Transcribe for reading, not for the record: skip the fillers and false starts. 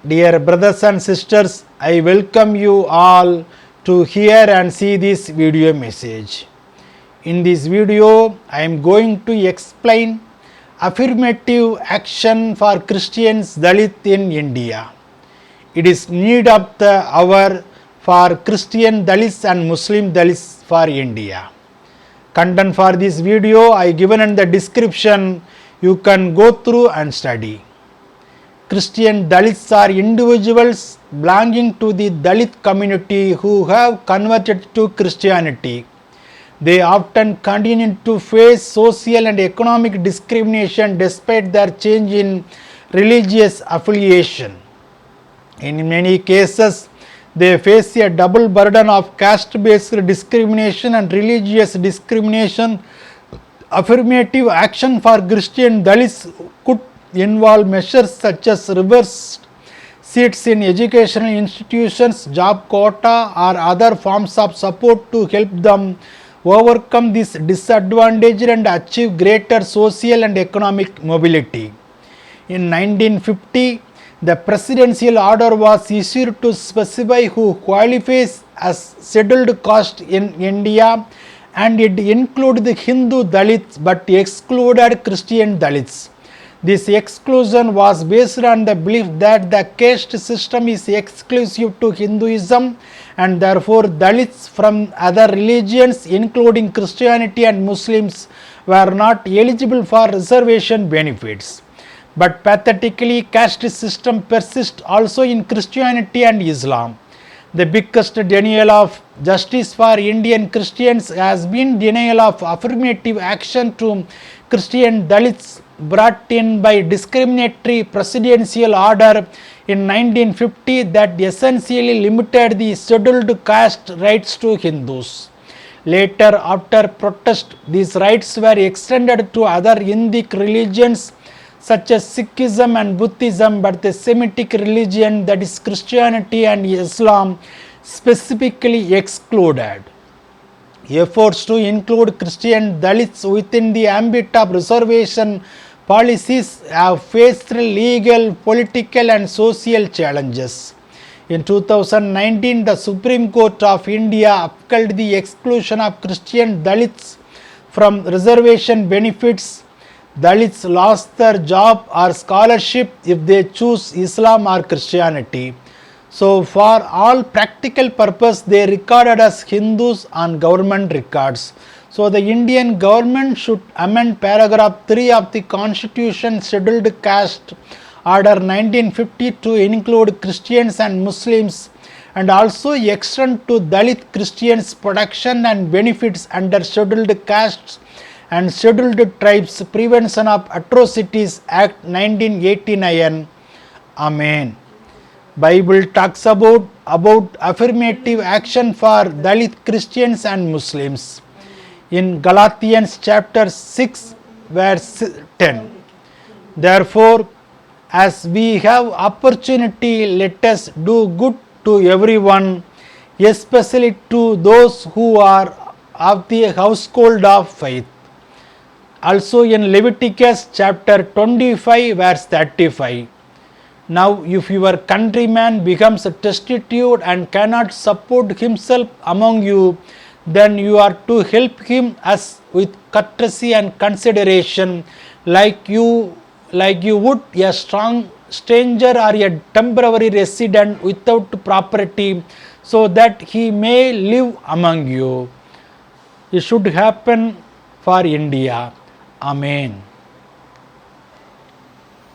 Dear brothers and sisters, I welcome you all to hear and see this video message. In this video, I am going to explain affirmative action for Christians Dalit in India. It is need of the hour for Christian Dalits and Muslim Dalits for India. Content for this video I given in the description. You can go through and study. Christian Dalits are individuals belonging to the Dalit community who have converted to Christianity. They often continue to face social and economic discrimination despite their change in religious affiliation. In many cases, they face a double burden of caste-based discrimination and religious discrimination. Affirmative action for Christian Dalits could involve measures such as reversed seats in educational institutions, job quota, or other forms of support to help them overcome this disadvantage and achieve greater social and economic mobility. In 1950, the presidential order was issued to specify who qualifies as scheduled caste in India, and it included the Hindu Dalits but excluded Christian Dalits. This exclusion was based on the belief that the caste system is exclusive to Hinduism and therefore Dalits from other religions including Christianity and Muslims were not eligible for reservation benefits. But pathetically, caste system persists also in Christianity and Islam. The biggest denial of justice for Indian Christians has been denial of affirmative action to Christian Dalits brought in by discriminatory presidential order in 1950 that essentially limited the scheduled caste rights to Hindus. Later, after protest, these rights were extended to other Indic religions such as Sikhism and Buddhism, but the Semitic religion, that is Christianity and Islam, specifically excluded. Efforts to include Christian Dalits within the ambit of reservation policies have faced legal, political and social challenges. In 2019, the Supreme Court of India upheld the exclusion of Christian Dalits from reservation benefits. Dalits lost their job or scholarship if they choose Islam or Christianity. So for all practical purpose, they recorded as Hindus on government records. So the Indian government should amend paragraph 3 of the Constitution Scheduled Caste Order 1950 to include Christians and Muslims and also extend to Dalit Christians protection and benefits under Scheduled Castes and Scheduled Tribes Prevention of Atrocities Act 1989. Amen. Bible talks about affirmative action for Dalit Christians and Muslims. In Galatians chapter 6 verse 10. Therefore, as we have opportunity, let us do good to everyone, especially to those who are of the household of faith. Also in Leviticus chapter 25 verse 35. Now if your countryman becomes destitute and cannot support himself among you, then you are to help him as with courtesy and consideration, like you would a strong stranger or a temporary resident without property, so that he may live among you. It should happen for India. Amen.